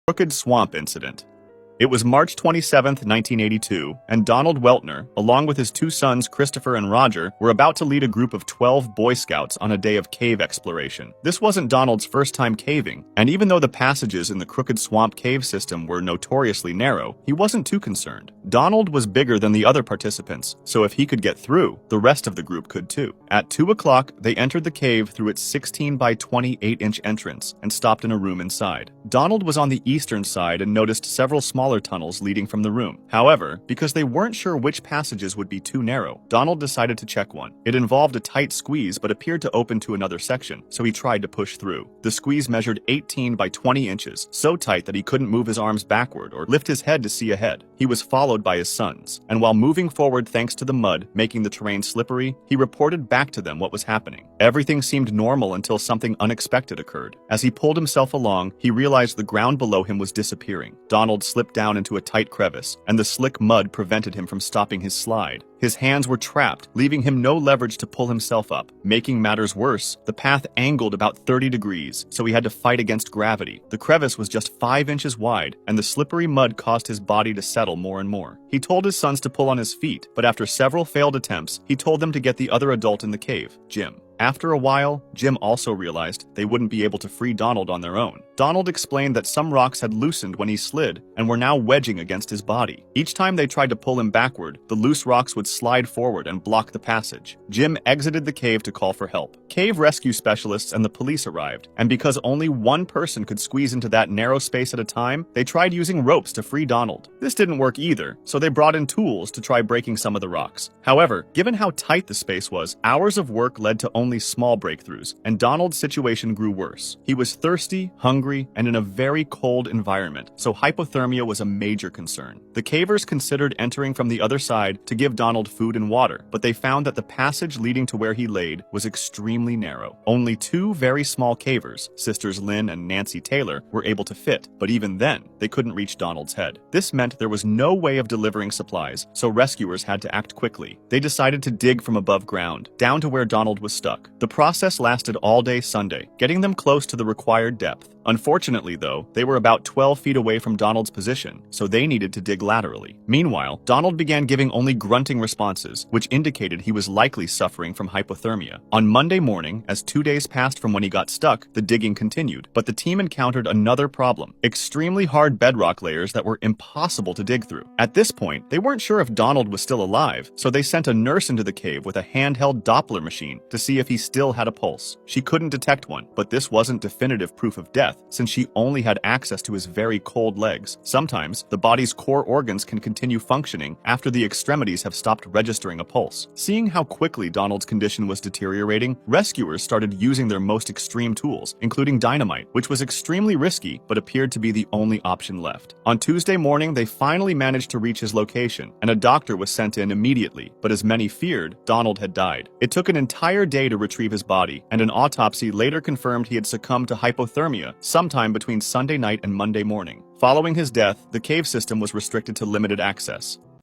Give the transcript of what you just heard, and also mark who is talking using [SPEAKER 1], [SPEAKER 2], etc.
[SPEAKER 1] Crooked Swamp Incident. It was March 27, 1982, and Donald Weltner, along with his two sons Christopher and Roger, were about to lead a group of 12 Boy Scouts on a day of cave exploration. This wasn't Donald's first time caving, and even though the passages in the Crooked Swamp cave system were notoriously narrow, he wasn't too concerned. Donald was bigger than the other participants, so if he could get through, the rest of the group could too. At 2 o'clock, they entered the cave through its 16 by 28-inch entrance and stopped in a room inside. Donald was on the eastern side and noticed several smaller tunnels leading from the room. However, because they weren't sure which passages would be too narrow, Donald decided to check one. It involved a tight squeeze but appeared to open to another section, so he tried to push through. The squeeze measured 18 by 20 inches, so tight that he couldn't move his arms backward or lift his head to see ahead. He was followed by his sons, and while moving forward thanks to the mud making the terrain slippery, he reported back to them what was happening. Everything seemed normal until something unexpected occurred. As he pulled himself along, he realized the ground below him was disappearing. Donald slipped down into a tight crevice, and the slick mud prevented him from stopping his slide. His hands were trapped, leaving him no leverage to pull himself up. Making matters worse, the path angled about 30 degrees, so he had to fight against gravity. The crevice was just 5 inches wide, and the slippery mud caused his body to settle more and more. He told his sons to pull on his feet, but after several failed attempts, he told them to get the other adult in the cave, Jim. After a while, Jim also realized they wouldn't be able to free Donald on their own. Donald explained that some rocks had loosened when he slid and were now wedging against his body. Each time they tried to pull him backward, the loose rocks would slide forward and block the passage. Jim exited the cave to call for help. Cave rescue specialists and the police arrived, and because only one person could squeeze into that narrow space at a time, they tried using ropes to free Donald. This didn't work either, so they brought in tools to try breaking some of the rocks. However, given how tight the space was, hours of work led to only small breakthroughs, and Donald's situation grew worse. He was thirsty, hungry, and in a very cold environment, so hypothermia was a major concern. The cavers considered entering from the other side to give Donald food and water, but they found that the passage leading to where he laid was extremely narrow. Only 2 very small cavers, sisters Lynn and Nancy Taylor, were able to fit, but even then, they couldn't reach Donald's head. This meant there was no way of delivering supplies, so rescuers had to act quickly. They decided to dig from above ground, down to where Donald was stuck. The process lasted all day Sunday, getting them close to the required depth. Unfortunately, though, they were about 12 feet away from Donald's position, so they needed to dig laterally. Meanwhile, Donald began giving only grunting responses, which indicated he was likely suffering from hypothermia. On Monday morning, as 2 days passed from when he got stuck, the digging continued, but the team encountered another problem: extremely hard bedrock layers that were impossible to dig through. At this point, they weren't sure if Donald was still alive, so they sent a nurse into the cave with a handheld Doppler machine to see if he still had a pulse. She couldn't detect one, but this wasn't definitive proof of death, since she only had access to his very cold legs. Sometimes, the body's core organs can continue functioning after the extremities have stopped registering a pulse. Seeing how quickly Donald's condition was deteriorating, rescuers started using their most extreme tools, including dynamite, which was extremely risky but appeared to be the only option left. On Tuesday morning, they finally managed to reach his location, and a doctor was sent in immediately, but as many feared, Donald had died. It took an entire day to retrieve his body, and an autopsy later confirmed he had succumbed to hypothermia sometime between Sunday night and Monday morning. Following his death, the cave system was restricted to limited access.